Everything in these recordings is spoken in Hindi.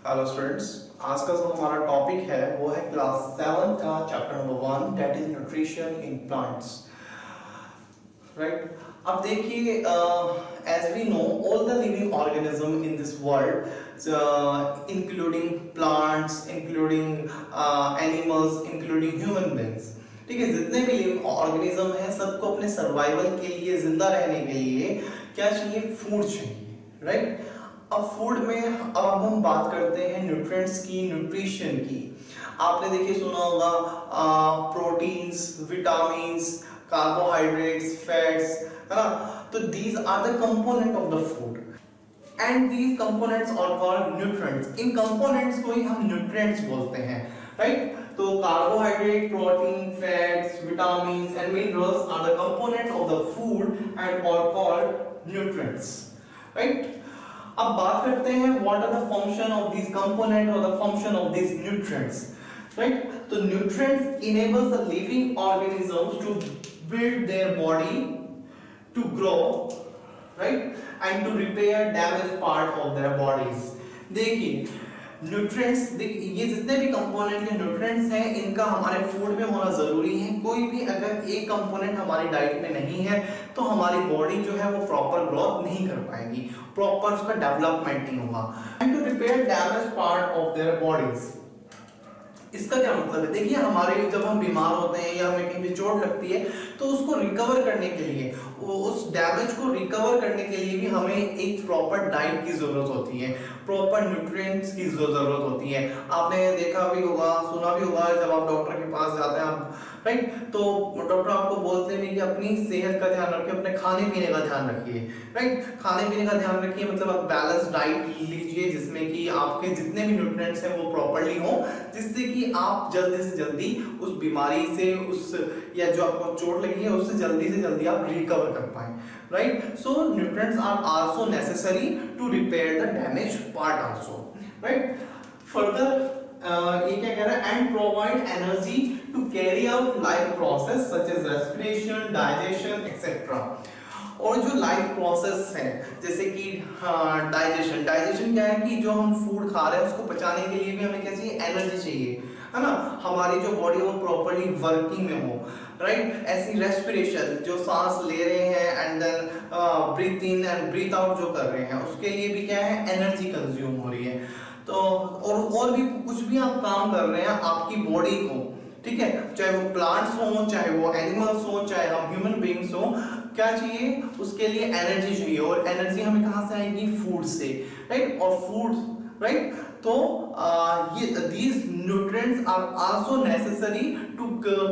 हेलो स्टूडेंट्स, आज का जो हमारा टॉपिक है वो है क्लास 7 का chapter number 1 that is nutrition in plants. Right, अब देखिए, as we know all the living organism in this world including plants, including animals, including human beings, ठीक है, जितने भी लिविंग ऑर्गेनिज्म हैं सबको अपने सर्वाइवल के लिए, जिंदा रहने के लिए क्या चाहिए? फूड चाहिए। राइट, अब फूड में अब हम बात करते हैं न्यूट्रिएंट्स की, न्यूट्रिशन की। आपने देखिए सुना होगा प्रोटीन्स, विटामिन्स, कार्बोहाइड्रेट्स, फैट्स, है ना? तो these are the component of the food and these components are called nutrients. इन कंपोनेंट्स को ही हम न्यूट्रिएंट्स बोलते हैं। राइट, तो carbohydrate, protein, fats, vitamins and minerals are the components of the food and are called nutrients. Right, अब बात करते हैं what are the function of this component और the function of this nutrients. Right, तो nutrients enables the living organisms to build their body, to grow, right, and to repair damage part of their bodies. देखिए न्यूट्रिएंट्स, ये जितने भी कंपोनेंट के न्यूट्रिएंट्स हैं इनका हमारे फूड में होना जरूरी है। कोई भी अगर एक कंपोनेंट हमारी डाइट में नहीं है तो हमारी बॉडी जो है वो प्रॉपर ग्रोथ नहीं कर पाएगी, प्रॉपर उसका डेवलपमेंट नहीं होगा। And to repair damage part of their bodies, इसका क्या मतलब है? देखिए हमारे जब हम बीमार होते हैं या हमें कहीं पे चोट लगती है तो उसको रिकवर करने के लिए, उस डैमेज को रिकवर करने के लिए भी हमें एक प्रॉपर डाइट की जरूरत होती है, प्रॉपर न्यूट्रिएंट्स की जरूरत होती है। आपने देखा भी होगा, सुना भी होगा, जब आप डॉक्टर के पास जाते हैं आप, राइट, तो डॉक्टर आपको बोलते हैं कि अपनी सेहत का ध्यान रखिए, अपने खाने पीने का ध्यान रखिए। राइट, खाने पीने का ध्यान रखिए मतलब आप बैलेंस डाइट लीजिए जिसमें कि आपके जितने भी न्यूट्रिएंट्स हैं वो प्रॉपर्ली हो, जिससे कि आप जल्दी से जल्दी उस बीमारी से, उस या जो आपको चोट लगी है उससे जल्दी से जल्दी आप रिकवर कर पाए। Right, so nutrients are also necessary to repair the damage part also. Right, further ये क्या कह रहा है? And provide energy to carry out life process such as respiration, digestion etcetera. और जो लाइफ प्रोसेस है जैसे कि डाइजेशन, डाइजेशन क्या है कि जो हम फूड खा रहे हैं उसको पचाने के लिए भी हमें क्या चाहिए? एनर्जी चाहिए, है ना? हमारी जो बॉडी वो प्रॉपर्ली वर्किंग में हो। राइट, ऐसी रेस्पिरेशन, जो सांस ले रहे हैं and then breathe in and breathe out जो कर रहे हैं उसके लिए भी क्या है? एनर्जी कंज्यूम हो रही है। तो और भी कुछ भी आप काम कर रहे हैं आपकी बॉडी को, ठीक है, चाहे वो प्लांट्स हो, चाहे वो एनिमल्स हो, चाहे हम ह्यूमन बीइंग्स हो, क्या चाहिए? उसके लिए एनर्जी चाहिए। और एनर्जी हमें कहां से आएगी? फूड से। राइट, और फूड, राइट, तो ये these nutrients are also necessary to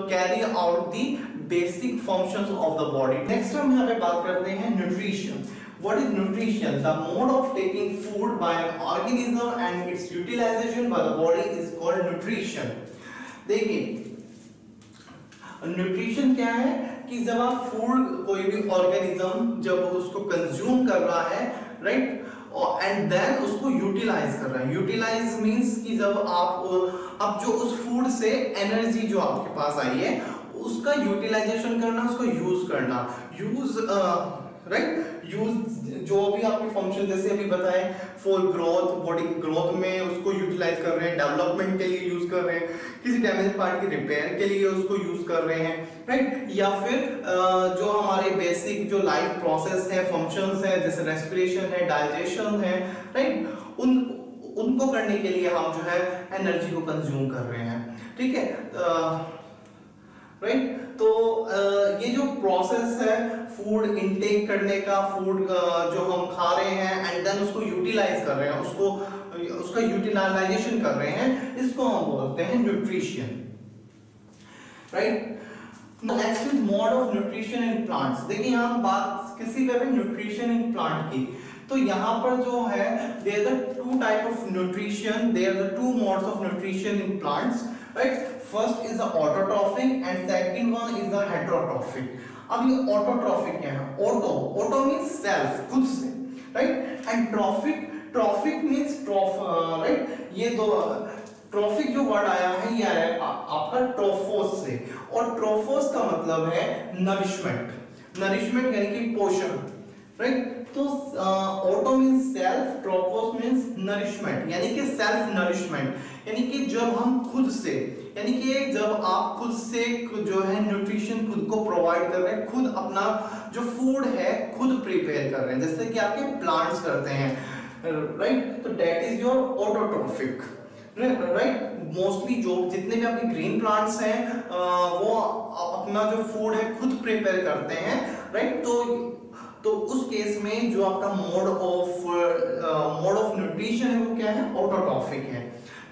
carry out the basic functions of the body. Next हम यहाँ पे बात करते हैं nutrition. What is nutrition? The mode of taking food by an organism and its utilization by the body is called nutrition. देखिए न्यूट्रिशन क्या है कि जब आप फूड, कोई भी ऑर्गेनिज्म जब उसको कंज्यूम कर रहा है, राइट, एंड देन उसको यूटिलाइज कर रहा है। यूटिलाइज मींस कि जब आप अब जो उस फूड से एनर्जी जो आपके पास आई है उसका यूटिलाइजेशन करना, उसको यूज करना, यूज, राइट, यूज जो भी आपके फंक्शन जैसे अभी बताए फॉर ग्रोथ, बॉडी की ग्रोथ में उसको यूटिलाइज कर रहे हैं, डेवलपमेंट के लिए यूज कर रहे हैं, किसी डैमेज पार्ट के रिपेयर के लिए उसको यूज कर रहे हैं, राइट, या फिर जो हमारे बेसिक जो लाइफ प्रोसेस है, फंक्शंस है, जैसे रेस्पिरेशन है, डाइजेशन है, राइट, उनको करने के लिए हम जो है एनर्जी को कंज्यूम कर रहे हैं। ठीक है, राइट, तो ये जो प्रोसेस है फूड इनटेक करने का, फूड जो हम खा रहे हैं एंड देन उसको यूटिलाइज कर रहे हैं, उसका यूटिलाइजेशन कर रहे हैं, इसको हम बोलते हैं nutrition. Right, next is mode of nutrition in plants. देखिए यहाँ हम बात किसी कर रहे हैं? न्यूट्रिशन इन प्लांट की। तो यहाँ पर जो है there are two type of nutrition, there are two modes of nutrition in plants. Right, first is the autotrophic and second one is the heterotrophic. अब ये ऑटोट्रॉफिक क्या है? ऑटो मींस सेल्फ, खुद से, right, and trophic means right, ये दो ट्रॉफिक जो वर्ड आया है ये आया आपका ट्रोफोस से, और ट्रोफोस का मतलब है नरिशमेंट, यानी कि पोषण। राइट। तो auto means self, trophos means nourishment, यानी कि सेल्फ नरिशमेंट, यानी कि जब हम खुद से, यानी कि जब आप खुद से जो है न्यूट्रिशन खुद को प्रोवाइड कर रहे हैं, खुद अपना जो फूड है खुद प्रिपेयर कर रहे हैं, जैसे कि आपके प्लांट्स करते हैं, राइट। तो that is your autotrophic, right. Mostly जो जितने भी आपके ग्रीन प्लांट्स हैं वो अपना जो फूड है खुद प्रिपेयर करते हैं, राइट। तो उस केस में जो आपका मोड ऑफ न्यूट्रिशन है वो क्या है, ऑटोट्रॉफिक है।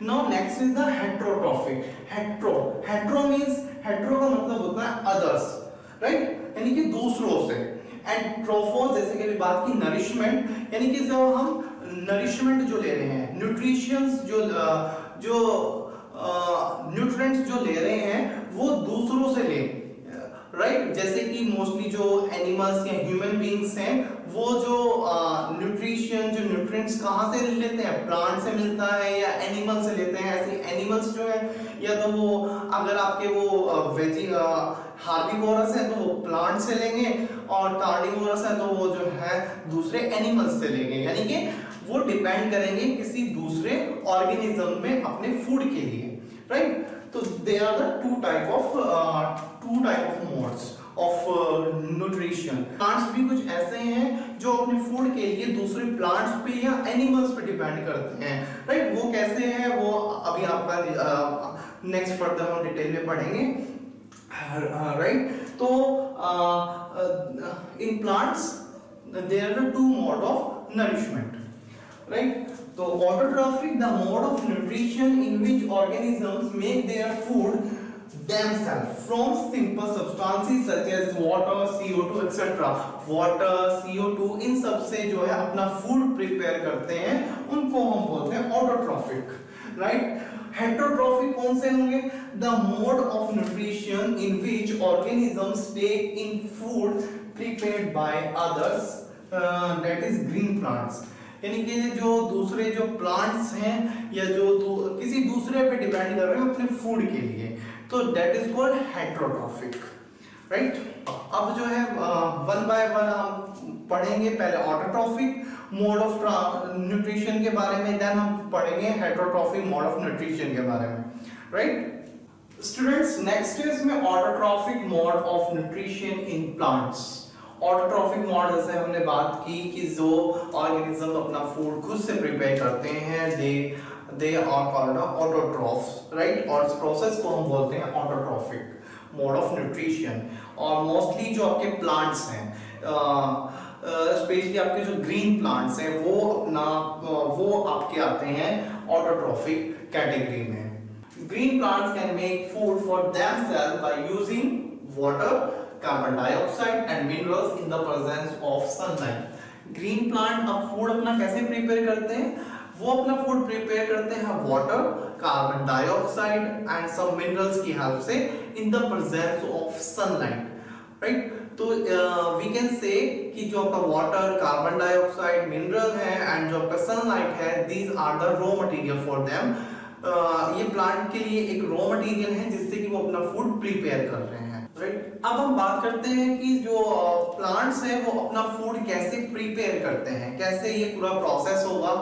Now next is the heterotrophic. Hetero means, hetero का मतलब होता है अदर्स, राइट, यानी कि दूसरों से। एंड ट्रोफोस, जैसे कि अभी बात की नरिशमेंट, यानी कि जब हम नरिशमेंट जो ले रहे हैं, न्यूट्रिशंस जो न्यूट्रिएंट्स जो ले रहे हैं वो दूसरों से लें, राइट। जैसे कि मोस्टली जो एनिमल्स या ह्यूमन बीइंग्स हैं वो जो न्यूट्रिशन जो न्यूट्रिएंट्स कहाँ से लेते हैं, प्लांट से मिलता है या एनिमल से लेते हैं। ऐसे एनिमल्स जो है या तो वो अगर आपके वो वेजी हार्बिवोरस है तो वो प्लांट से लेंगे, और कार्निवोरस है तो वो जो है दूसरे एनिमल्स से लेंगे, यानी कि वो डिपेंड करेंगे किसी दूसरे ऑर्गेनिज्म में अपने फूड के लिए, राइट। तो they are the two type of modes of nutrition. Plants भी कुछ ऐसे हैं जो अपने फूड के लिए दूसरे प्लांट्स पे या एनिमल्स पे डिपेंड करते हैं, राइट। वो कैसे हैं वो अभी आपका नेक्स्ट फर्दर हम डिटेल में पढ़ेंगे, राइट। तो in plants there are two mode of nourishment, right? So autotrophic, the mode of nutrition in which organisms make their food themselves from simple substances such as water, CO2 etc. Water, CO2 इन सब से जो है अपना फूड प्रिपेयर करते हैं, उनको हम बोलते हैं autotrophic, right? Heterotrophic कौन से होंगे? The mode of nutrition in which organisms take in food prepared by others, that is green plants. यानी कि जो दूसरे जो प्लांट्स हैं या जो किसी दूसरे पे डिपेंड कर रहे हैं अपने फूड के लिए, तो that is called heterotrophic, right. अब जो है वन बाय वन हम पढ़ेंगे, पहले ऑटोट्रॉफिक मोड ऑफ न्यूट्रिशन के बारे में, देन हम पढ़ेंगे हेट्रोट्रॉफिक मोड ऑफ न्यूट्रिशन के बारे में, राइट। स्टूडेंट्स, नेक्स्ट इज में autotrophic mode of nutrition in plants. Autotrophic mode, जैसे हमने बात की कि जो ऑर्गेनिज्म अपना फूड खुद से प्रिपेयर करते हैं, they are called autotrophs, right. और इस प्रोसेस को हम बोलते हैं ऑटोट्रॉफिक मोड ऑफ न्यूट्रिशन। और मोस्टली जो आपके प्लांट्स हैं, स्पेशली आपके जो ग्रीन प्लांट्स हैं, वो आपके आते हैं ऑटोट्रॉफिक कैटेगरी में। Green plants can make food for themself by using water, carbon dioxide and minerals in the presence of sunlight. Green plant अब फूड अपना कैसे प्रिपेयर करते हैं? वो अपना फूड प्रिपेयर करते हैं water, carbon dioxide and some minerals की हेल्प से in the presence of sunlight, right. तो वी कैन से कि जो आपका वाटर, कार्बन डाइऑक्साइड, मिनरल है एंड जो आपका सनलाइट है, these are the raw material for them. ये प्लांट के लिए एक रॉ मटेरियल है जिससे कि वो अपना फूड प्रिपेयर कर रहे हैं, राइट। अब हम बात करते हैं कि जो प्लांट्स हैं वो अपना फूड कैसे प्रिपेयर करते हैं, कैसे ये पूरा प्रोसेस होगा,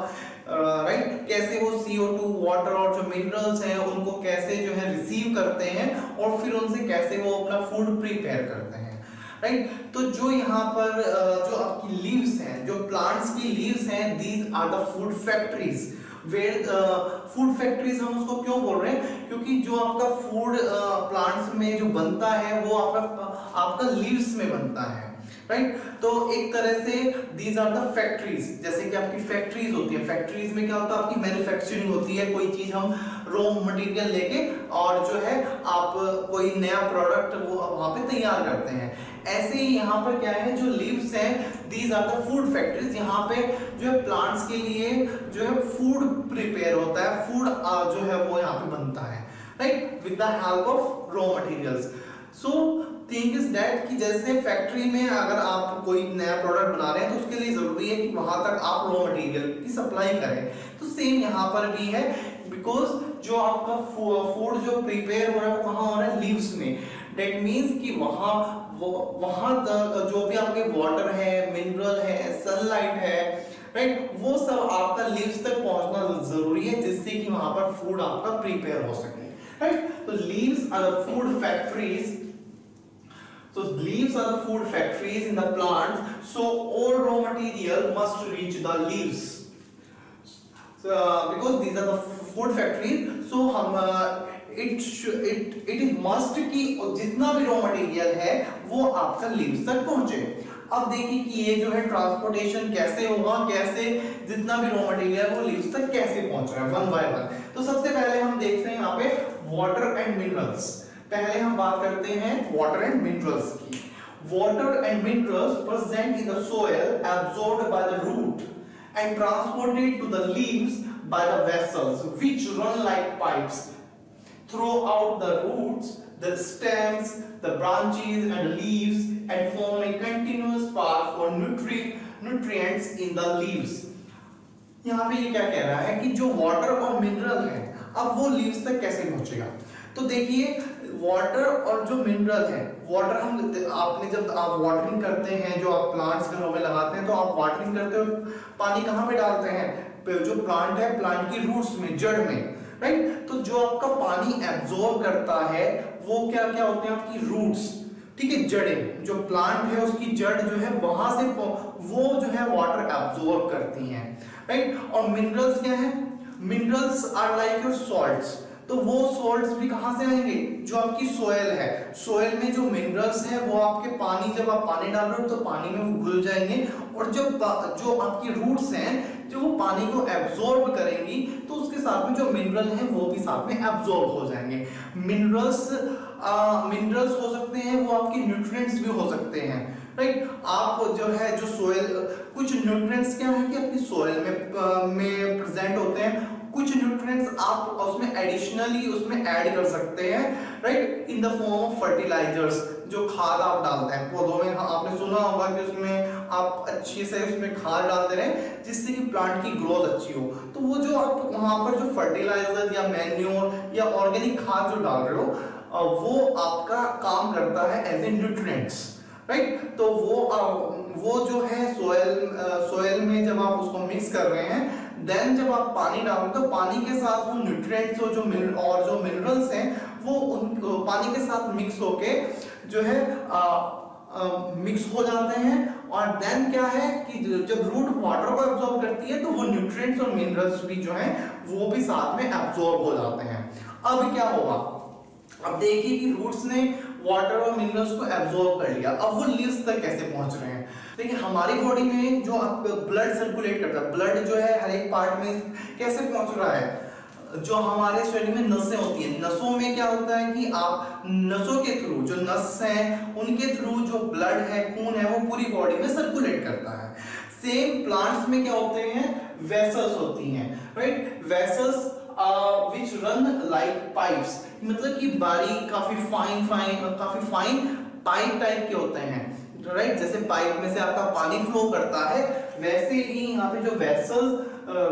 राइट। कैसे वो CO2, वाटर और जो मिनरल्स हैं उनको कैसे जो है रिसीव करते हैं और फिर उनसे कैसे वो अपना फूड प्रिपेयर करते हैं, राइट। तो जो यहाँ पर जो आपकी लीव्स हैं, जो प्लांट्स की लीव्स हैं, these are the food factories. Where food factories हम उसको क्यों बोल रहे हैं? क्योंकि जो आपका फूड प्लांट्स में जो बनता है वो आपका लीव्स में बनता है, राइट। तो एक तरह से दीज आर द फैक्ट्रीज, जैसे कि आपकी फैक्ट्रीज होती है, फैक्ट्रीज में क्या होता है, आपकी मैन्युफैक्चरिंग होती है, कोई चीज हम रॉ मटेरियल लेके और जो है आप कोई नया प्रोडक्ट वो वहां पे तैयार करते हैं। ऐसे ही यहाँ पर क्या है, जो लीव्स हैं, these are the food factories. यहाँ पे जो है प्लांट्स के लिए जो है फूड प्रिपेयर होता है, फूड जो है वो यहाँ पे बनता है, right, with the help of raw materials. So thing is that कि जैसे फैक्ट्री में अगर आप कोई नया प्रोडक्ट बना रहे हैं तो उसके लिए जरूरी है कि वहां तक आप रॉ मटेरियल की सप्लाई करें। तो सेम यहाँ पर भी है, बिकॉज जो आपका फूड जो प्रिपेयर हो रहा है वो कहाँ हो रहा है, लीव्स में। दैट मीन्स कि वहां वो वहां जो भी आपके वाटर है, मिनरल है, सनलाइट है, राइट, वो सब आपका लीव्स तक पहुंचना जरूरी है जिससे कि वहां पर फूड आपका प्रिपेयर हो सके, राइट। तो leaves are the food factories, so leaves are the food factories in the plants, so all raw material must reach the leaves, so because these are the food factories, so हम it is must कि जितना भी रॉ मटेरियल है वो आपका लीव्स तक पहुंचे। अब देखिए कि ये जो है ट्रांसपोर्टेशन कैसे होगा, कैसे जितना भी रॉ मटेरियल है वो लीव्स तक कैसे पहुंच रहा है वन बाय वन। तो सबसे पहले हम देखते हैं यहाँ पे वाटर एंड मिनरल्स। पहले हम बात करते हैं वाटर एंड मिनरल्स की। Water and minerals present in the soil absorbed by the root and transported to the leaves by the vessels which run like pipes throughout the roots, the stems, the branches and leaves and form a continuous path for nutrients in the leaves। यहाँ पे ये क्या कह रहा है कि जो वाटर और मिनरल है अब वो लीव्स तक कैसे पहुंचेगा। तो देखिए वाटर और जो मिनरल है, वाटर हम आपने जब आप वाटरिंग करते हैं, जो आप प्लांट्स घरों में लगाते हैं तो आप वाटरिंग करते हो पानी कहाँ पे डालते हैं, जो प्लांट है प्लांट की रूट्स में, जड़ में, राइट। तो जो आपका पानी एब्जॉर्ब करता है वो क्या क्या होते हैं आपकी रूट्स, ठीक है, जड़ें, जो प्लांट है उसकी जड़ जो है वहां से वो जो है वाटर एब्जॉर्ब करती हैं, राइट। और मिनरल्स क्या है, minerals are like your salts, तो वो सॉल्ट्स भी कहां से आएंगे, जो आपकी सोयल है, सोयल में जो मिनरल्स हैं वो आपके पानी, जब आप पानी डाल रहे हो तो पानी में वो घुल जाएंगे और जब जो आपकी रूट्स हैं जो वो पानी को एब्जॉर्ब करेंगी तो उसके साथ में जो मिनरल हैं वो भी साथ में एब्जॉर्ब हो जाएंगे। मिनरल्स मिनरल्स हो सकते हैं, वो आपके न्यूट्रिएंट्स भी हो सकते हैं, राइट। आप जो है जो सोयल, कुछ न्यूट्रिएंट्स क्या है कि आपकी सोयल में प्रेजेंट होते हैं, कुछ न्यूट्रिएंट्स आप उसमें एडिशनली उसमें ऐड कर सकते हैं, right, in the form of fertilisers, जो खाद आप डालते हैं पौधों में। आपने सुना होगा कि उसमें आप अच्छे से उसमें खाद डालते रहें जिससे कि प्लांट की ग्रोथ अच्छी हो। तो वो जो आप वहां पर जो फर्टिलाइजर या मैन्योर या ऑर्गेनिक खाद जो डाल रहे हो वो आपका काम करता है एज ए न्यूट्रिएंट्स, राइट। तो वो जो है सोयल में जब आप उसको मिक्स कर रहे हैं, देन जब आप पानी डालोगे तो पानी के साथ वो न्यूट्रिएंट्स और जो मिनरल्स हैं वो उन पानी के साथ मिक्स होके जो है मिक्स हो जाते हैं। और देन क्या है कि जब रूट वाटर को एब्जॉर्ब करती है तो वो न्यूट्रिएंट्स और मिनरल्स भी जो हैं वो भी साथ में एब्जॉर्ब हो जाते हैं। अब क्या होगा, अब देखिए कि रूट्स ने वाटर और मिनरल्स को एब्जॉर्ब कर लिया, अब वो लीव्स तक कैसे पहुंच रहे हैं। देखिए हमारी बॉडी में जो ब्लड सर्कुलेट करता है, ब्लड जो है हर एक पार्ट में कैसे पहुंच रहा है, जो हमारे शरीर में नसें होती हैं, नसों में क्या होता है कि आप नसों के थ्रू, जो नस हैं उनके थ्रू जो ब्लड है, खून है, वो पूरी बॉडी में सर्कुलेट करता है। सेम प्लांट्स में क्या होते हैं, वेसल्स होती हैं, right, vessels which run like pipes, मतलब कि बारीक काफी फाइन पाइप टाइप के होते हैं, राइट। जैसे पाइप में से आपका पानी फ्लो करता है वैसे ही यहाँ पे जो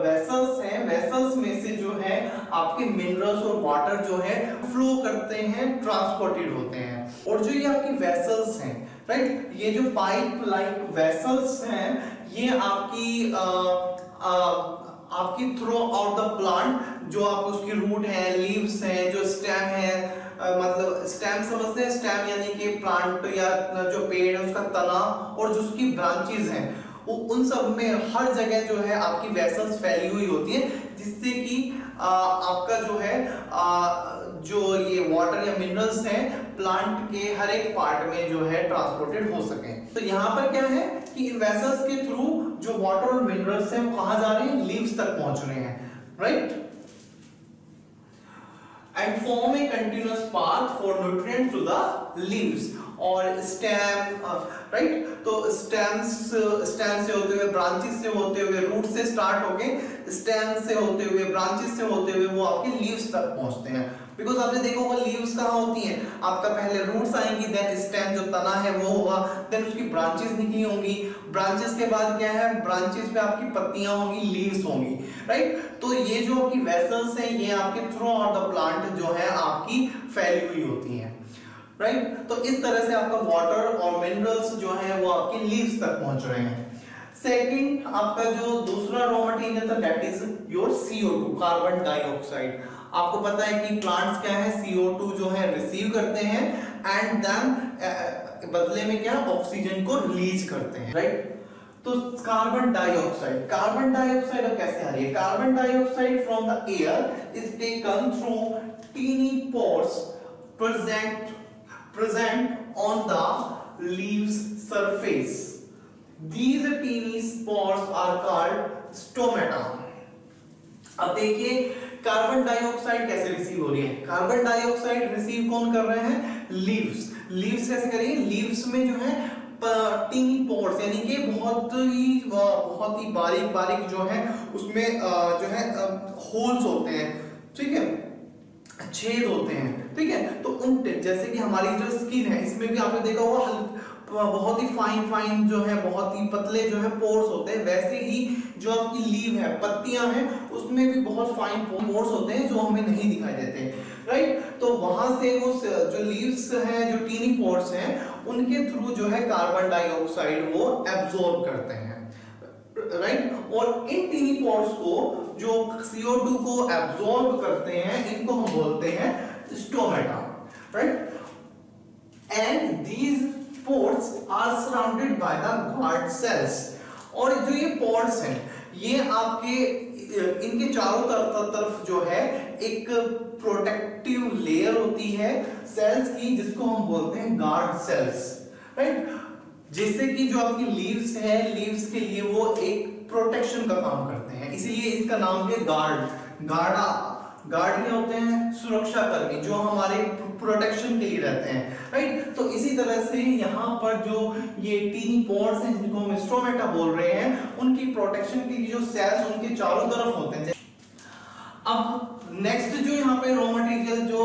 वेसल्स हैं, वेसल्स में से जो है आपके मिनरल्स और वाटर जो है फ्लो करते हैं, ट्रांसपोर्टेड होते हैं। और जो ये आपकी वेसल्स हैं, राइट, ये जो पाइप लाइक वेसल्स हैं ये आपकी थ्रू आउट द प्लांट, जो आप उसकी रूट है, लीव्स हैं, जो स्टेम है, मतलब स्टेम समझते हैं, स्टेम यानी कि प्लांट या जो पेड़ है उसका तना, और जो उसकी ब्रांचेस हैं उन सब में हर जगह जो है आपकी वेसल्स फैली हुई होती है जिससे कि आपका जो है जो ये वाटर या मिनरल्स हैं प्लांट के हर एक पार्ट में जो है ट्रांसपोर्टेड हो सके। तो यहाँ पर क्या है कि इन वेसल्स के थ्रू जो वाटर और मिनरल्स हैं वो कहाँ जा रहे हैं, लीव्स तक पहुंच रहे हैं, right. And form a continuous path for nutrients to the leaves और स्टेम, राइट। तो स्टेम से होते हुए, ब्रांचेस से होते हुए, रूट से स्टार्ट होके स्टेम से होते हुए, ब्रांचेस से होते हुए वो आपके लीव्स तक पहुंचते हैं। बिकॉज आपने देखा होगा लीव्स कहाँ होती हैं, आपका पहले रूट्स आएंगी, देन स्टेम जो तना है वो होगा, देन उसकी ब्रांचेस निकली होंगी, ब्रांचेस के बाद क्या है, ब्रांचेस पे आपकी पत्तियां होंगी, लीव्स होंगी, राइट। तो ये जो आपकी वेसल्स हैं ये आपके थ्रू आउट द प्लांट जो है आपकी फैली हुई होती हैं। राइट। तो इस तरह से आपका वाटर और मिनरल्स जो है वो आपके लीव्स तक पहुंच रहे हैं। सेकंड आपका जो दूसरा रॉ मटेरियल था that is your CO2, carbon dioxide. आपको पता है कि प्लांट्स क्या है, CO2 जो है रिसीव करते हैं एंड देन बदले में क्या ऑक्सीजन को रिलीज करते हैं, राइट। तो कार्बन डाइऑक्साइड अब कैसे आ रही है? Carbon dioxide from the air is taken through tiny pores present on the leaves surface. These teeny spores are called stomata. अब देखिए कार्बन डाइऑक्साइड कैसे रिसीव हो रही है। कार्बन डाइऑक्साइड रिसीव कौन कर रहे हैं? लीव्स कैसे करेंगे? लीव्स में जो है टीनी पोर्स यानी कि बहुत ही बारीक बारीक जो है उसमें जो है होल्स होते हैं, ठीक है, छेद होते हैं, ठीक है। तो उन जैसे कि हमारी जो स्किन है इसमें भी आपने देखा होगा बहुत ही फाइन जो है बहुत ही पतले जो है पोर्स होते हैं, वैसे ही जो आपकी लीव है, पत्तियां हैं, उसमें भी बहुत फाइन पोर्स होते हैं जो हमें नहीं दिखाई देते, राइट। तो वहां से वो जो लीव्स हैं, जो टीनी पोर्स हैं, उनके थ्रू जो है कार्बन डाइऑक्साइड वो एब्जॉर्ब करते हैं, राइट। और इन टीनी पोर्स को जो CO2 को एब्जॉर्ब करते हैं इनको हम बोलते हैं stomata, right. And these pores are surrounded by the guard cells. और जो ये पोर्स हैं ये आपके इनके चारों तरफ जो है एक प्रोटेक्टिव लेयर होती है सेल्स की, जिसको हम बोलते हैं गार्ड सेल्स, राइट। जैसे कि जो आपकी लीव्स है, लीव्स के लिए वो एक प्रोटेक्शन का काम करते हैं, इसीलिए इसका नाम भी गार्ड क्या होते हैं? सुरक्षा कर्मी, जो हमारे प्रोटेक्शन के लिए रहते हैं, राइट। तो इसी तरह से यहाँ पर जो ये टीनी पोर्स हैं जिनको हम स्टोमेटा बोल रहे हैं, उनकी प्रोटेक्शन के लिए जो सेल्स उनके चारों तरफ होते हैं। अब नेक्स्ट जो यहाँ पे रॉ मटेरियल जो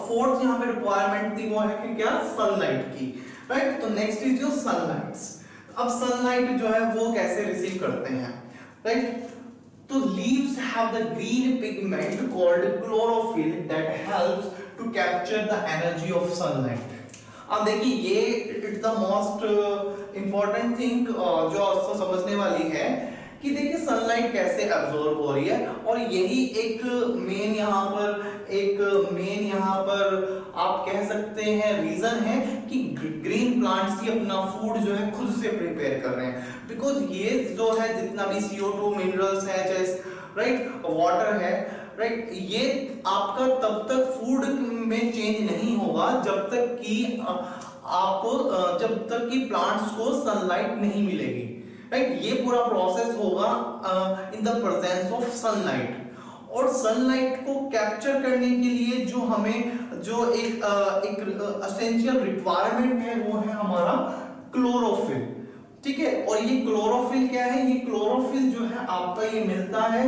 फोर्थ यहाँ पे रिक्वायरमेंट थी वो है कि क्या? सनलाइट की, राइट। तो नेक्स्ट इज जो सनलाइट्स। अब सनलाइट जो है वो कैसे रिसीव करते हैं, राइट। तो leaves have the green pigment called chlorophyll that helps to capture the energy of sunlight. अब देखिए ये it's the most important thing जो आपको समझने वाली है कि देखिए सनलाइट कैसे एब्जॉर्ब हो रही है, और यही एक मेन यहाँ पर आप कह सकते हैं रीजन है कि ग्रीन प्लांट्स ही अपना फूड जो है खुद से प्रिपेयर कर रहे हैं, बिकॉज ये जो है जितना भी CO2 मिनरल्स है, राइट, वाटर है, राइट, ये आपका तब तक फूड में चेंज नहीं होगा जब तक कि प्लांट्स को सनलाइट नहीं मिलेगी, राइट। ये पूरा प्रोसेस होगा इन द प्रेजेंस ऑफ सनलाइट। और सनलाइट को कैप्चर करने के लिए जो हमें जो एक एसेंशियल रिक्वायरमेंट है वो है हमारा क्लोरोफिल, ठीक है। और ये क्लोरोफिल क्या है? ये क्लोरोफिल जो है आपका ये मिलता है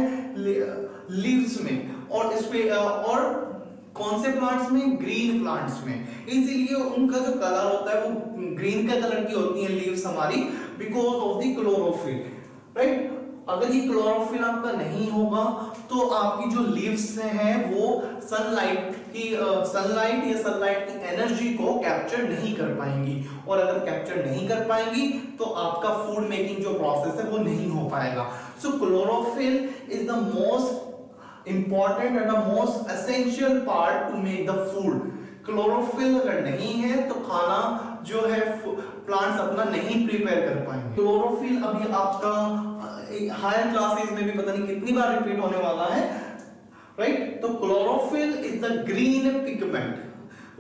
लीव्स में, और इस पे और कौन से प्लांट्स में? ग्रीन प्लांट्स में। इसीलिए उनका जो कलर होता है वो ग्रीन का कलर की होती है लीव्स हमारी, because of the chlorophyll, right. अगर ये क्लोरोफिल आपका नहीं होगा तो आपकी जो लीव्स हैं वो सनलाइट या सनलाइट की एनर्जी को कैप्चर नहीं कर पाएंगी, और अगर कैप्चर नहीं कर पाएंगी तो आपका फूड मेकिंग जो प्रोसेस है वो नहीं हो पाएगा। So chlorophyll is the most important and the most essential part to make the food. Chlorophyll अगर नहीं है तो खाना जो है प्लांट्स अपना नहीं प्रिपेयर कर पाएंगे। क्लोरोफिल अभी आपका हायर क्लासेस में भी पता नहीं कितनी बार रिपीट होने वाला है, राइट। तो chlorophyll is the green pigment,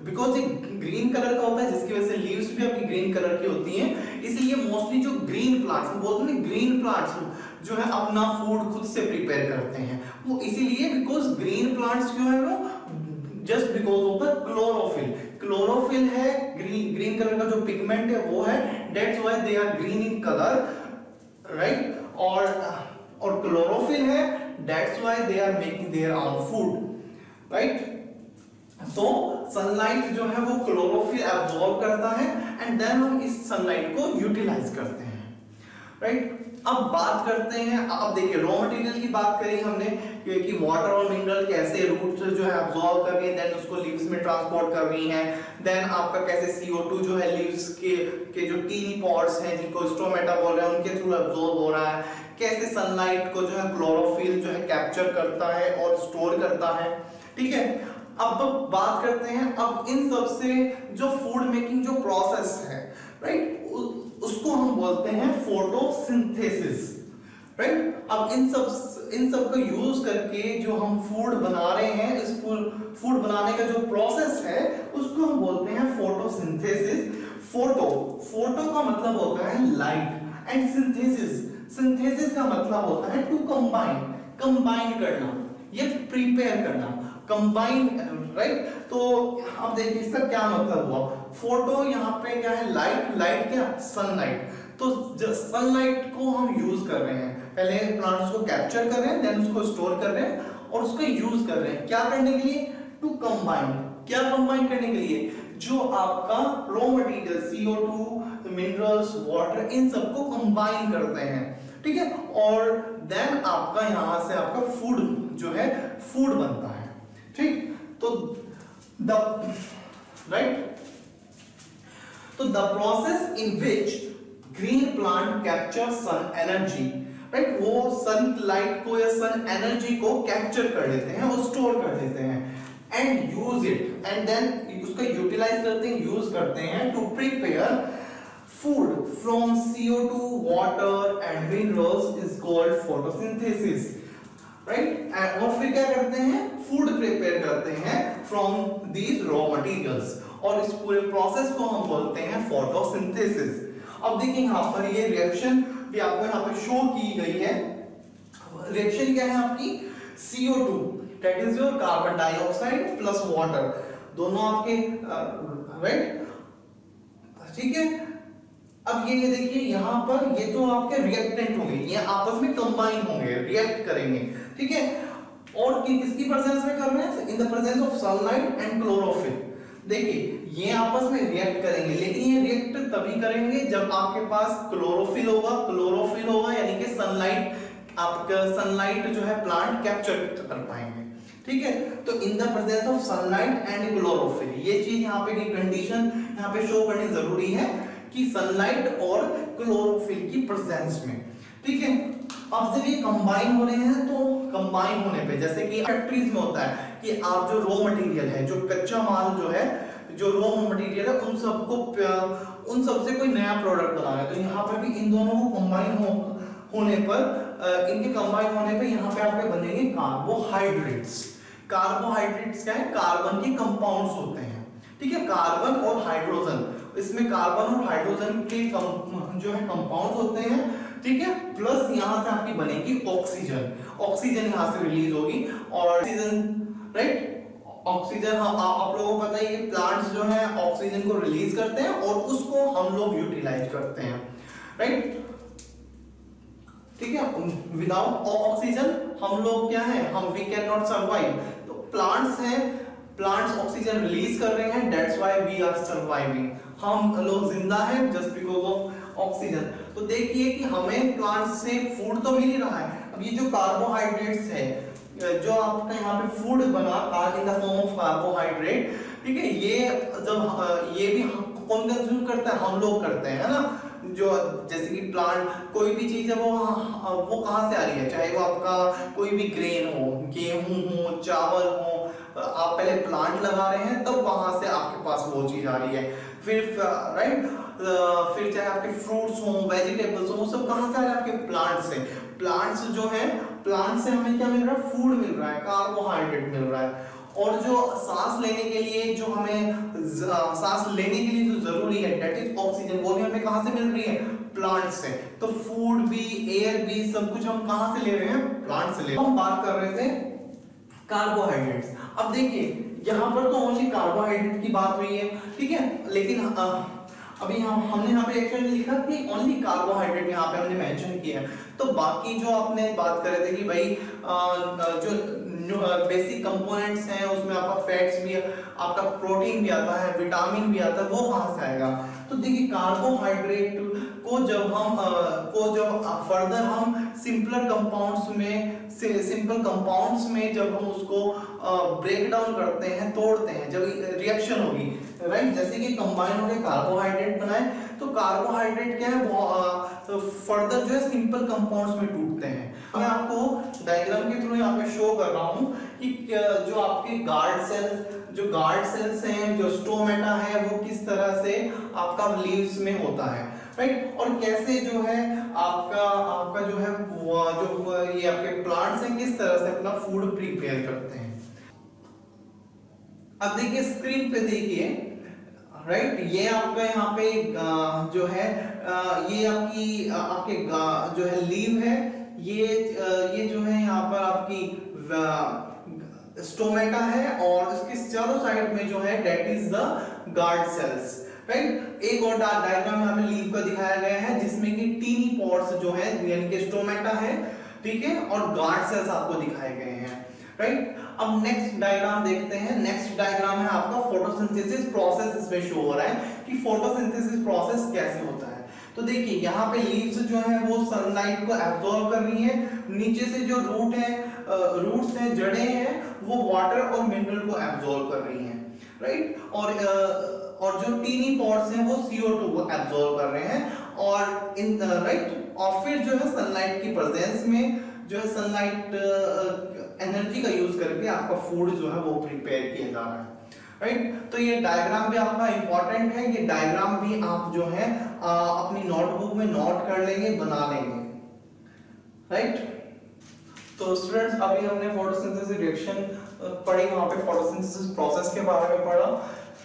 because ये ग्रीन कलर का होता है जिसकी वजह से लीव्स भी आपकी ग्रीन कलर की होती हैं, इसलिए मोस्टली जो ग्रीन प्लांट्स बोलते हैं ग्रीन प्लांट्स जो है अपना फूड खुद से प्रिपेयर करते हैं, वो इसीलिए बिकॉज ग्रीन प्लांट्स जो है वो just because of the chlorophyll है, ग्रीन कलर का जो पिगमेंट है वो है, that's why they are green in colour, right. और क्लोरोफिल है, that's why they are making their own food, right. तो सनलाइट जो है वो क्लोरोफिल एब्जॉर्ब करता है एंड देन हम इस सनलाइट को यूटिलाइज करते हैं। राइट। अब बात करते हैं, अब देखिए रॉ मटेरियल की बात करी हमने कि वाटर और मिनरल कैसे रूट्स जो है अब्सॉर्ब कर रही है, देन उसको लीव्स में ट्रांसपोर्ट कर रही हैं, देन आपका कैसे CO2 जो है लीव्स के जो टीनी पॉड्स हैं जिनको स्टोमेटा बोल रहे हैं उनके थ्रू अब्सॉर्ब हो रहा है, कैसे सनलाइट को जो है क्लोरोफिल जो है कैप्चर करता है और स्टोर करता है, ठीक है। अब बात करते हैं अब इन सब से जो फूड मेकिंग जो प्रोसेस है, राइट, उसको हम बोलते हैं फोटोसिंथेसिस, राइट। अब इन सब का यूज करके जो हम फूड बना रहे हैं, इस फूड बनाने का जो प्रोसेस है उसको हम बोलते हैं फोटोसिंथेसिस। फोटो का मतलब होता है लाइट एंड सिंथेसिस का मतलब होता है टू कंबाइन करना, ये प्रिपेयर करना, कंबाइन, राइट। तो अब देखिए इसका क्या मतलब हुआ, फोटो यहाँ पे क्या है, लाइट क्या, सनलाइट। तो सनलाइट को हम यूज कर रहे हैं, पहले प्लांट्स को कैप्चर कर रहे हैं, देन उसको स्टोर कर रहे हैं और उसको यूज कर रहे हैं, क्या करने के लिए, टू कंबाइन। क्या कंबाइन करने के लिए, जो आपका raw material CO2, minerals, water, इन सबको कंबाइन करते हैं, ठीक है, और देन आपका यहां से आपका फूड जो है फूड बनता है, ठीक। तो the process in which green plant capture sun energy, right, वो सनलाइट को या सन एनर्जी को कैप्चर कर लेते हैं और स्टोर कर लेते हैं and use it, and then उसका यूटिलाइज करते हैं, यूज करते हैं to prepare food from CO2, water and minerals is called photosynthesis, right. और फिर क्या करते हैं, फूड प्रिपेयर करते हैं फ्रॉम दीज रॉ मटेरियल्स, और इस पूरे प्रोसेस को हम बोलते हैं फोटोसिंथेसिस। अब देखिए यहाँ पर ये रिएक्शन भी आपको यहाँ पर शो की गई है। रिएक्शन क्या है आपकी, CO2 that is your carbon dioxide plus water, दोनों आपके राइट, ठीक है। अब ये देखिए यहाँ पर ये तो आपके रिएक्टेंट होंगे, ये आपस में कंबाइन होंगे, रिएक्ट करेंगे, ठीक है। और किसकी प्रेजेंस में कर रहे हैं, इन the presence of sunlight and chlorophyll. देखिए ये आपस में रिएक्ट करेंगे, लेकिन ये रिएक्ट तभी करेंगे जब आपके पास क्लोरोफिल होगा यानी कि सनलाइट, आपका सनलाइट जो है प्लांट कैप्चर कर पाएंगे, ठीक है। तो इन the presence of sunlight and chlorophyll, ये चीज यहाँ पे की कंडीशन यहाँ पे शो करनी जरूरी है कि सनलाइट और क्लोरोफिल की प्रेजेंस में, ठीक है। अब जब ये कंबाइन हो रहे हैं तो कंबाइन होने पे जैसे कि फैक्ट्रीज में होता है कि आप जो रॉ मटेरियल है, जो कच्चा माल जो है, जो रॉ मटेरियल है, उन सब से कोई नया प्रोडक्ट बना रहे हैं, तो यहाँ पर भी इन दोनों को कंबाइन होने पर, इनके कंबाइन होने पे यहाँ पे आपके बनेंगे कार्बोहाइड्रेट्स। कार्बोहाइड्रेट्स क्या है, कार्बन के कंपाउंड्स होते हैं, ठीक है, कार्बन और हाइड्रोजन, इसमें कार्बन और हाइड्रोजन के जो है कंपाउंड्स होते हैं, ठीक है, प्लस यहाँ से आपकी बनेगी ऑक्सीजन यहाँ से रिलीज होगी, और ऑक्सीजन, राइट, ऑक्सीजन आप लोगों को पता है कि प्लांट्स जो है ऑक्सीजन को रिलीज करते हैं और उसको हम लोग यूटिलाइज करते हैं, राइट, ठीक है। विदाउट ऑक्सीजन हम लोग क्या है, हम वी कैन नॉट सर्वाइव। तो प्लांट्स हैं, प्लांट्स ऑक्सीजन रिलीज कर रहे हैं, that's why we are surviving, हम लोग जिंदा हैं जस्ट बिकॉज ऑफ ऑक्सीजन। तो देखिए कि हमें प्लांट से फूड तो मिल ही रहा है। अब ये जो कार्बोहाइड्रेट्स है, जो आपका यहाँ पे फूड बना इन द फॉर्म ऑफ कार्बोहाइड्रेट, ठीक है, ये जब ये भी कौन कंज्यूम करता है, हम लोग करते हैं, है ना। जो जैसे कि प्लांट कोई भी चीज है वो कहाँ से आ रही है, चाहे वो आपका कोई भी ग्रेन हो, गेहूं हो, चावल हो, आप पहले प्लांट लगा रहे हैं तब वहां से आपके पास वो चीज आ रही है, फिर राइट, फिर चाहे आपके फ्रूट्स हो, वेजिटेबल्स हो, वो सब कहाँ से आ रहे हैं, आपके प्लांट से। प्लांट्स जो है, प्लांट से हमें क्या मिल रहा है, फूड मिल रहा है, कार्बोहाइड्रेट मिल रहा है, और जो सांस लेने के लिए जो हमें सांस लेने के लिए जो जरूरी है दैट इज ऑक्सीजन, वो भी हमें कहां से मिल रही है, प्लांट से। तो फूड भी, एयर भी, सब कुछ हम कहां से ले रहे हैं, प्लांट से ले रहे हैं। हम बात कर रहे थे कार्बोहाइड्रेट्स। अब देखिए यहाँ पर तो ओनली कार्बोहाइड्रेट की बात हुई है, ठीक है, लेकिन अभी हमने यहाँ पे एक्चुअली लिखा कि ओनली कार्बोहाइड्रेट यहाँ पे हमने मेंशन किया है। तो बाकी जो आपने बात कर रहे थे कि भाई जो बेसिक कंपोनेंट्स हैं, उसमें आपका फैट्स भी, आपका प्रोटीन भी आता है, विटामिन भी आता है, वो कहाँ से आएगा? तो देखिए कार्बोहाइड्रेट को जब फर्दर हम सिंपल कंपाउंड्स में जब हम उसको ब्रेक डाउन करते हैं, तोड़ते हैं, जब रिएक्शन होगी, राइट, जैसे कि कंबाइन होकर कार्बोहाइड्रेट बनाए, तो कार्बोहाइड्रेट क्या है, फर्दर जो है सिंपल कंपाउंड्स में टूटते हैं। मैं आपको डायग्राम के थ्रू यहाँ पे शो कर रहा हूँ कि जो आपके गार्ड सेल्स हैं, जो स्टोमेटा है, वो किस तरह से आपका लीव्स में होता है, राइट, और कैसे जो है आपका जो है जो ये आपके प्लांट्स हैं किस तरह से अपना फूड प्रिपेयर करते हैं। अब देखिए स्क्रीन पे देखिए, राइट, ये आपका यहाँ पे जो है ये आपके जो है लीव है, ये जो है यहाँ पर आपकी स्टोमेटा है, और इसके चारों साइड में जो है that is the guard sales, right. एक और डायग्राम यहाँ पे लीव का दिखाया गया है जिसमें कि टीनी पॉड्स जो है यानी कि स्टोमेटा है, ठीक है, और गार्ड सेल्स आपको दिखाए गए हैं, राइट। अब नेक्स्ट डायग्राम देखते हैं। नेक्स्ट डायग्राम है आपका फोटोसिंथेसिस प्रोसेस। इसमें शो हो रहा है कि फोटोसिंथेसिस प्रोसेस कैसे होता है। तो देखिए यहाँ पे लीव्स जो है वो सनलाइट को एब्जॉर्ब कर रही है, नीचे से जो रूट्स हैं, जड़ें हैं, वो वाटर और मिनरल को एब्जॉर्ब कर रही हैं, राइट, और जो टीनी पॉड्स हैं वो CO2 को एब्जॉर्ब कर रहे हैं, और राइट, और फिर जो है सनलाइट की प्रेजेंस में जो है सनलाइट एनर्जी का यूज करके आपका फूड जो है वो प्रिपेयर किया जा रहा है, राइट। तो ये डायग्राम भी आपका इंपॉर्टेंट है, ये डायग्राम भी आप जो है अपनी नोटबुक में नोट कर लेंगे, बना लेंगे, राइट। तो स्टूडेंट्स अभी हमने फोटोसिंथेसिस रिएक्शन पढ़ी, वहां पे फोटोसिंथेसिस प्रोसेस के बारे में पढ़ा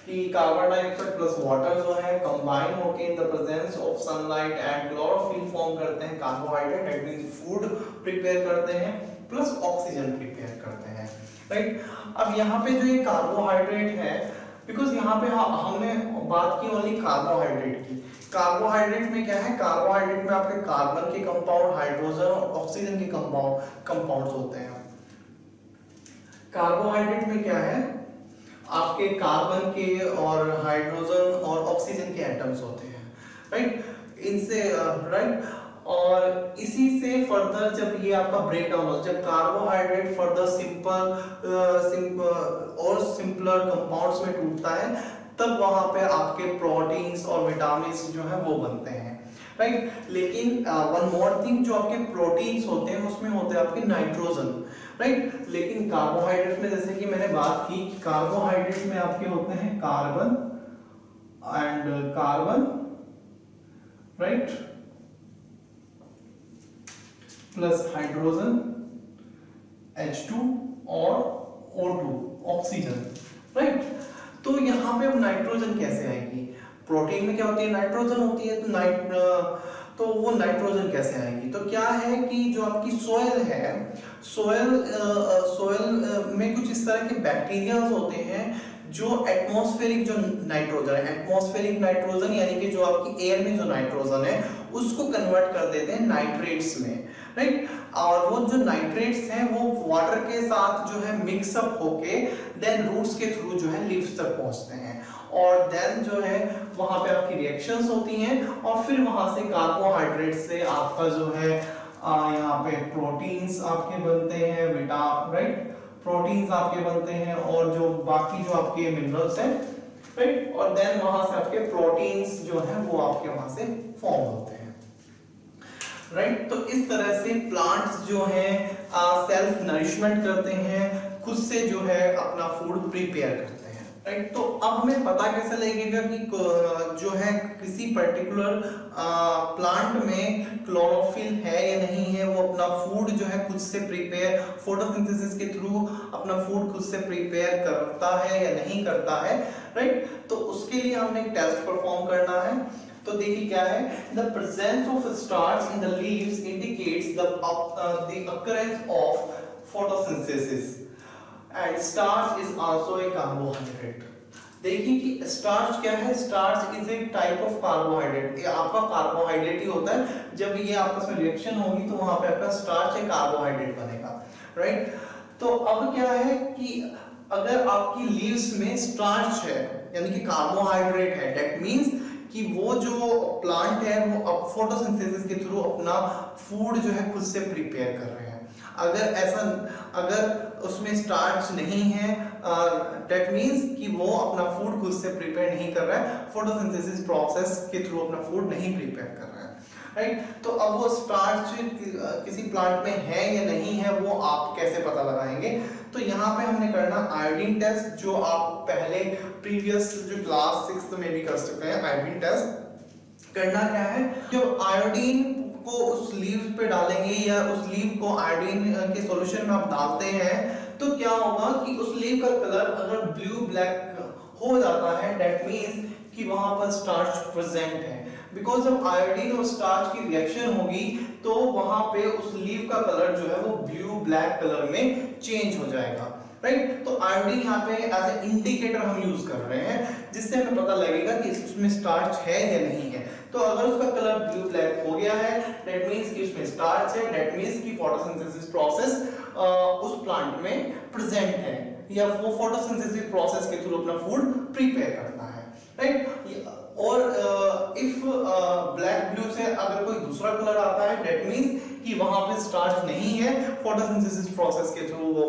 कि कार्बन डाइऑक्साइड प्लस वाटर जो है कंबाइन होके इन the presence of sunlight and chlorophyll form करते हैं carbohydrate, that means food prepare करते हैं, प्लस ऑक्सीजन प्रिपेयर करते हैं, राइट। अब यहाँ पे जो ये कार्बोहाइड्रेट है, बिकॉज यहाँ पे हमने बात की ओनली कार्बोहाइड्रेट की। कार्बोहाइड्रेट में क्या है, कार्बोहाइड्रेट में आपके कार्बन के कंपाउंड, हाइड्रोजन और ऑक्सीजन के कंपाउंड्स होते हैं। कार्बोहाइड्रेट में क्या है, आपके कार्बन के और हाइड्रोजन और ऑक्सीजन के एटम्स होते हैं, राइट, इनसे राइट, और इसी से फर्दर जब ये आपका ब्रेक डाउन हो, जब कार्बोहाइड्रेट फर्दर सिंपलर कंपाउंड्स में टूटता है, तब वहां पे आपके प्रोटीन्स और विटामिन्स जो है वो बनते हैं, राइट। लेकिन वन मोर थिंग, जो आपके प्रोटीन्स होते हैं उसमें होते हैं आपके नाइट्रोजन, राइट। लेकिन कार्बोहाइड्रेट में जैसे कि मैंने बात की, कार्बोहाइड्रेट में आपके होते हैं carbon and carbon, right, plus hydrogen H2 और O2 ऑक्सीजन, राइट। तो यहाँ पे अब नाइट्रोजन कैसे आएगी? प्रोटीन में क्या होती है, नाइट्रोजन होती है, तो वो नाइट्रोजन कैसे आएगी? तो क्या है कि जो आपकी सॉइल है, सॉइल में कुछ इस तरह के बैक्टीरियाज होते हैं जो एटमॉस्फेरिक जो नाइट्रोजन है, एटमॉस्फेरिक नाइट्रोजन यानी कि जो आपकी एयर में जो नाइट्रोजन है उसको कन्वर्ट कर देते हैं नाइट्रेट्स में, राइट। और वो जो नाइट्रेट्स हैं वो वाटर के साथ जो है मिक्सअप होके देन रूट्स के थ्रू जो है लीव्स तक पहुंचते हैं, और देन जो है वहां पे आपकी रिएक्शंस होती हैं, और फिर वहां से कार्बोहाइड्रेट से आपका जो है यहाँ पे प्रोटीन्स आपके बनते हैं, राइट, प्रोटीन्स आपके बनते हैं, और जो बाकी जो आपके मिनरल्स हैं, राइट, और देन वहां से आपके प्रोटीन्स जो है वो आपके वहां से फॉर्म होते हैं, राइट। तो इस तरह से प्लांट्स जो हैं सेल्फ नरिशमेंट करते हैं, खुद से जो है अपना फूड प्रिपेयर करते हैं, राइट। तो अब हमें पता कैसे लगेगा कि जो है किसी पर्टिकुलर प्लांट में क्लोरोफिल है या नहीं है, वो अपना फूड जो है खुद से प्रिपेयर फोटोसिंथेसिस के थ्रू अपना फूड खुद से प्रिपेयर करता है या नहीं करता है, राइट। तो उसके लिए हमने एक टेस्ट परफॉर्म करना है। तो देखिए क्या है, the presence of starch in the leaves indicates the occurrence of photosynthesis and starch is also a carbohydrate. देखिए कि स्टार्च क्या है, starch is a type of carbohydrate, ये आपका कार्बोहाइड्रेट ही होता है। जब ये आपस में रिएक्शन होगी तो वहां पे आपका स्टार्च एक कार्बोहाइड्रेट बनेगा, राइट। तो अब क्या है कि अगर आपकी लीव्स में स्टार्च है यानी कि कार्बोहाइड्रेट है, दैट मींस कि वो जो प्लांट है वो अब फोटोसिंथेसिस के थ्रू अपना फूड जो है खुद से प्रिपेयर कर रहे हैं। अगर उसमें स्टार्च नहीं है, दैट मींस कि वो अपना फूड खुद से प्रिपेयर नहीं कर रहा है, फोटोसिंथेसिस प्रोसेस के थ्रू अपना फूड नहीं प्रिपेयर कर रहा है, राइट। तो अब वो स्टार्च किसी प्लांट में है या नहीं है वो आप कैसे पता लगाएंगे? तो यहाँ पे हमने करना आयोडीन टेस्ट, जो आप पहले प्रीवियस जो क्लास 6 में भी कर सकते हैं। आयोडीन टेस्ट करना क्या है, जब आयोडीन को उस लीव पे डालेंगे या उस लीव को आयोडीन के सॉल्यूशन में आप डालते हैं तो क्या होगा कि उस लीव का कलर अगर ब्लू ब्लैक हो जाता है, दैट मींस कि वहां पर स्टार्च प्रेजेंट है। बिकॉज जब आयोडीन और स्टार्च की रिएक्शन होगी तो वहां पे उस लीव का कलर जो है वो ब्लू ब्लैक कलर में चेंज हो जाएगा, राइट। तो आयोडीन यहाँ पे एज ए इंडिकेटर हम यूज कर रहे हैं जिससे हमें पता लगेगा कि उसमें स्टार्च है या नहीं है। तो अगर उसका कलर ब्लू ब्लैक हो गया है, दैट मींस कि उसमें स्टार्च है, दैट मींस कि फोटोसिंथेसिस प्रोसेस उस प्लांट में प्रेजेंट है या वो फोटोसिंथेसिस प्रोसेस के थ्रू अपना फूड प्रिपेयर करता है, राइट। और इफ ब्लैक ब्लू से अगर कोई दूसरा कलर आता है, दैट मींस कि वहां पे स्टार्च नहीं है, फोटोसिंथेसिस प्रोसेस के थ्रू वो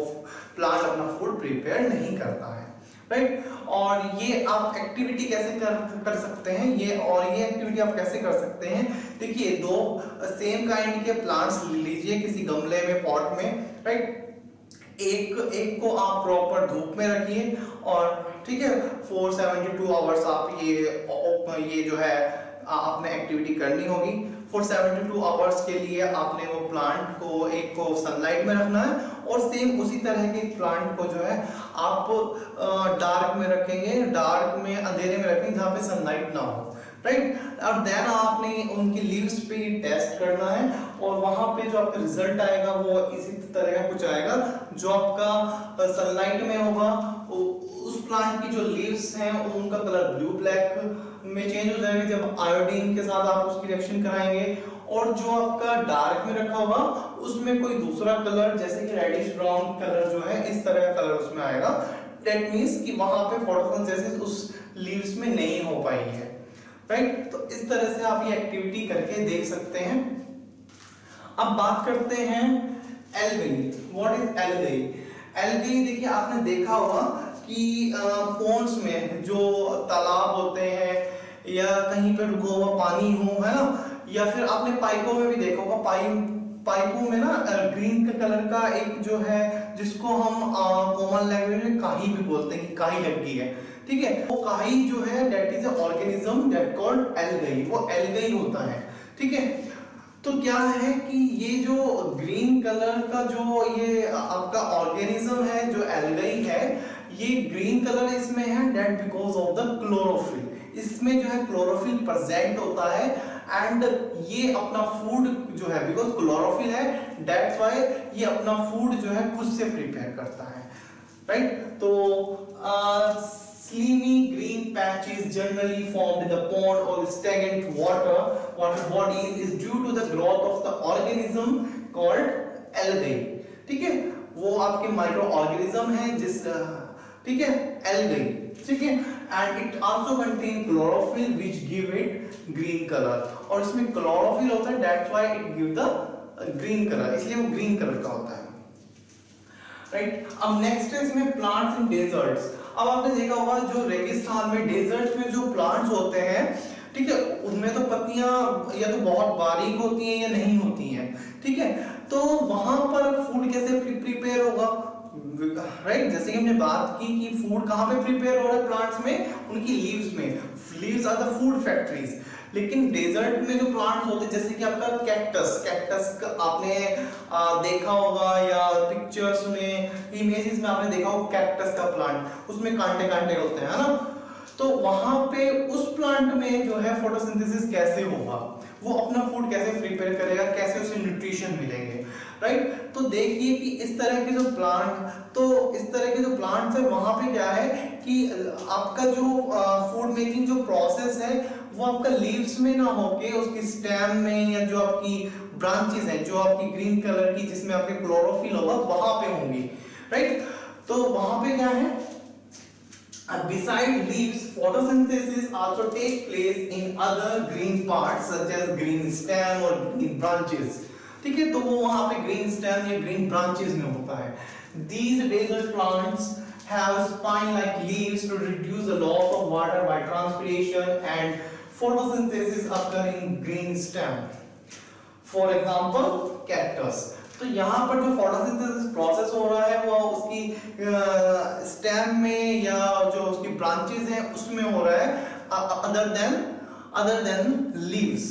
प्लांट अपना फूड प्रिपेयर नहीं करता है, राइट। और ये आप एक्टिविटी कैसे कर सकते हैं, ये एक्टिविटी आप कैसे कर सकते हैं? देखिए, दो सेम काइंड के प्लांट्स लीजिए किसी गमले में, पॉट में, राइट। एक को आप प्रॉपर धूप में रखिए और ठीक है 472 आवर्स आप ये जो है आपने एक्टिविटी करनी होगी। 472 आवर्स के लिए आपने वो प्लांट को एक को सनलाइट में रखना है और सेम उसी तरह के प्लांट को जो है आप डार्क में रखेंगे, डार्क में अंधेरे में रखेंगे जहाँ पे सनलाइट ना हो, राइट। और देन आपने उनकी लीव्स पे टेस्ट करना है और वहां पे जो आपका रिजल्ट आएगा वो इसी तरह का कुछ आएगा। जो आपका सनलाइट में होगा उस प्लांट की जो लीव्स हैं उनका कलर ब्लू ब्लैक में चेंज हो जाएगा जब आयोडीन के साथ आप उसकी रिएक्शन कराएंगे, और जो आपका डार्क में रखा होगा उसमें कोई दूसरा कलर जैसे कि रेडिश ब्राउन कलर जो है इस तरह का कलर उसमें आएगा। दैट मींस कि वहां पे फोटोसिंथेसिस उस लीव्स में नहीं हो पाई है, राइट। तो इस तरह से आप ये एक्टिविटी करके देख सकते हैं। अब बात करते हैं algae. What is algae? Algae देखिए आपने देखा होगा कि पॉन्ड्स में जो तालाब होते हैं या कहीं पे रुका हुआ पानी हो, है ना, या फिर आपने पाइपों में भी देखा होगा, पाइपों में ना ग्रीन कलर का एक जो है जिसको हम कॉमन लैंग्वेज में काही भी बोलते हैं कि काही लग गई है, ठीक है। वो काही जो है that is a organism that called algae, वो एल्गी होता है, ठीक है। तो क्या है कि ये जो ग्रीन कलर का जो ये आपका ऑर्गेनिज्म है जो एल्गी है, ये ग्रीन कलर इसमें है that because of the chlorophyll. इसमें जो है क्लोरोफिल प्रेजेंट होता है एंड ये अपना फूड जो है बिकॉज क्लोरोफिल है दैट्स व्हाई ये अपना फूड जो है खुद से प्रिपेयर करता है, राइट। तो slimy green patches generally formed in the pond or stagnant water bodies is due to the growth of the organism called algae, ठीक है। वो आपके माइक्रो ऑर्गेनिज्म है जिस ठीक है algae, ठीक है। And it also contain chlorophyll which give it green colour, और इसमें क्लोरोफिल होता है that's why it give the green colour, इसलिए वो ग्रीन कलर का होता है, राइट। अब नेक्स्ट है इसमें प्लांट्स इन डेजर्ट्स। अब आपने देखा होगा जो रेगिस्तान में डेजर्ट में जो प्लांट्स होते हैं, ठीक है, उनमें तो पत्तियां या तो बहुत बारीक होती हैं या नहीं होती हैं, ठीक है। तो वहां पर फूड कैसे प्रिपेयर होगा, राइट। जैसे कि हमने बात की कि फूड कहाँ पे प्रिपेयर हो रहा है प्लांट्स में, उनकी लीव्स में। Leaves are the food factories. लेकिन डेजर्ट में जो प्लांट्स होते हैं जैसे कि आपका कैक्टस आपने देखा होगा या पिक्चर्स में इमेजेस में आपने देखा होगा कैक्टस का प्लांट, उसमें कांटे कांटे होते हैं, है ना। तो वहां पे उस प्लांट में जो है फोटोसिंथेसिस कैसे होगा, वो अपना फूड कैसे प्रिपेयर करेगा, कैसे उसे न्यूट्रिशन मिलेंगे, राइट। तो देखिए कि इस तरह के जो प्लांट्स है वहां पे क्या है कि आपका जो फूड मेकिंग जो प्रोसेस है वो आपका लीव्स में ना होके उसकी स्टेम में या जो आपकी ब्रांचेस हैं जो आपकी ग्रीन कलर की जिसमें आपके क्लोरोफिल होगा वहां पे होंगी, राइट। तो वहां पे क्या है, beside leaves photosynthesis also take place in other green parts such as green stem or green branches, ठीक है। तो वो वहां पे ग्रीन स्टेम या ग्रीन ब्रांचेस में होता है। These desert plants have spine-like leaves to reduce the loss of water by transpiration and photosynthesis occur in green stem. For example, cactus। तो यहाँ पर जो फोटोसिंथेसिस प्रोसेस हो रहा है वो उसकी स्टेम में या जो उसकी ब्रांचेस हैं उसमें हो रहा है, अदर देन लीव्स,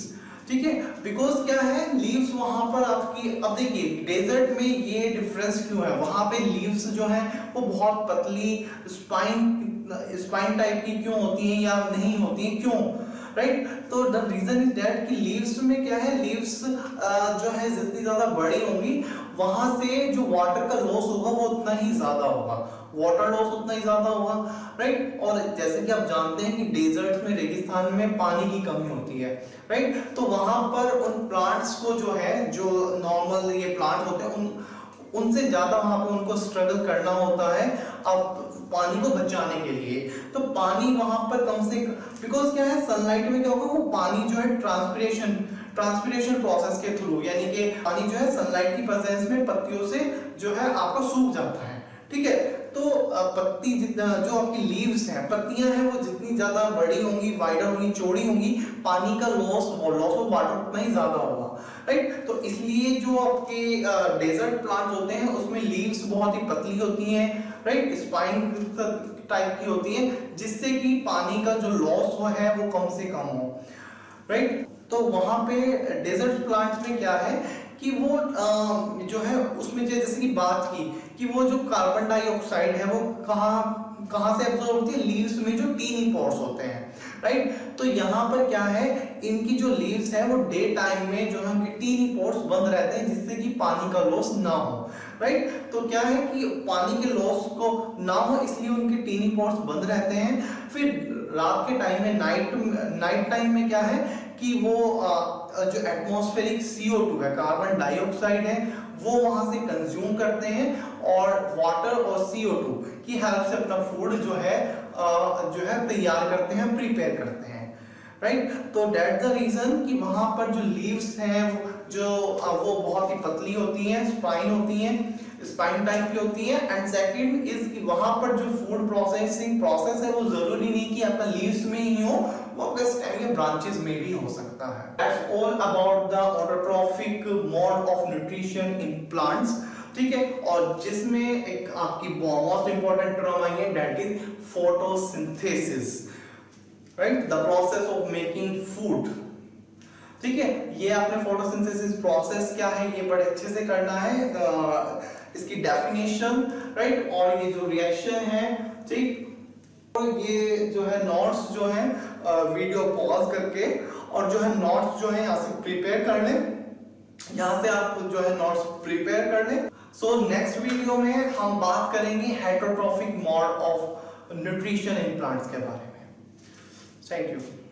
ठीक है। बिकॉज क्या है, लीव्स वहां पर आपकी, अब देखिए डेजर्ट में ये डिफरेंस क्यों है, वहां पे लीव्स जो है वो बहुत पतली स्पाइन टाइप की क्यों होती हैं या नहीं होती हैं, क्यों, राइट। तो द रीजन इज दैट कि लीव्स में क्या है, लीव्स जो है जितनी ज्यादा बड़ी होंगी वहां से जो वाटर का लॉस होगा वो उतना ही ज्यादा होगा, वाटर लॉस उतना ही ज्यादा होगा, राइट। और जैसे कि आप जानते हैं कि डेजर्ट में, रेगिस्तान में पानी की कमी होती है, राइट। तो वहां पर उन प्लांट्स को जो है, जो नॉर्मल ये प्लांट होते हैं उनसे ज्यादा वहां पे उनको स्ट्रगल करना होता है अब पानी को बचाने के लिए। तो पानी वहां पर कम से, बिकॉज क्या है, सनलाइट में क्या होगा, वो पानी जो है ट्रांसपिरेशन प्रोसेस के थ्रू, यानी कि पानी जो है सनलाइट की प्रेजेंस में पत्तियों से जो है आपका सूख जाता है, ठीक है। तो पत्ती जितना, जो आपकी लीव्स हैं, पत्तियां हैं, वो जितनी ज्यादा बड़ी होंगी, वाइडर होंगी, चौड़ी होंगी, पानी का लॉस ऑफ वाटर उतना ही ज्यादा होगा, राइट। तो इसलिए जो आपके डेजर्ट प्लांट होते हैं उसमें लीव्स बहुत ही पतली होती हैं, राइट, स्पाइन टाइप की होती है, जिससे कि पानी का जो लॉस है वो कम से कम हो, राइट। तो वहां पे डेजर्ट प्लांट्स में क्या है कि वो जो है उसमें जैसे कि बात की कि वो जो कार्बन डाइऑक्साइड है वो कहाँ से एब्जॉर्ब होती है, लीव्स में जो टीनी पोर्स होते हैं, राइट। तो यहाँ पर क्या है, इनकी जो लीव्स है वो डे टाइम में जो है टीनी पोर्स बंद रहते हैं, जिससे कि पानी का लॉस ना हो, राइट। तो क्या है कि पानी के लॉस को ना हो इसलिए उनके टीनी पोर्स बंद रहते हैं। फिर रात के टाइम में, नाइट टाइम में क्या है कि वो जो एटमॉस्फेरिक CO2 है, कार्बन डाइऑक्साइड है, वो वहां से कंज्यूम करते हैं और वाटर और CO2 की हेल्प से अपना फूड जो है तैयार करते हैं, प्रिपेयर करते हैं, राइट। तो दैट्स द रीजन कि वहां पर जो लीव्स हैं वो बहुत ही पतली होती हैं, स्पाइन टाइप की होती है। एंड सेकंड इज कि वहां पर जो फूड प्रोसेसिंग प्रोसेस है वो जरूरी नहीं कि आपका लीव्स में ही हो, वो आपके स्टेम या ब्रांचेस में भी हो सकता है। That's all about the autotrophic mode of nutrition in plants, ठीक है। और जिसमें एक आपकी मोस्ट इंपॉर्टेंट टर्म आई है, that is photosynthesis, right, the process of making food, ठीक है। ये आपने फोटोसिंथेसिस प्रोसेस क्या है ये बड़े अच्छे से करना है, इसकी डेफिनेशन, राइट, और ये जो रिएक्शन है, ठीक। तो ये जो है नोट्स जो है वीडियो पॉज करके और जो है नोट्स जो है यहाँ से प्रिपेयर कर लें, यहाँ से आप जो है नोट्स प्रिपेयर कर लें। सो नेक्स्ट वीडियो में हम बात करेंगे heterotrophic mode of nutrition in plants के बारे में। Thank you.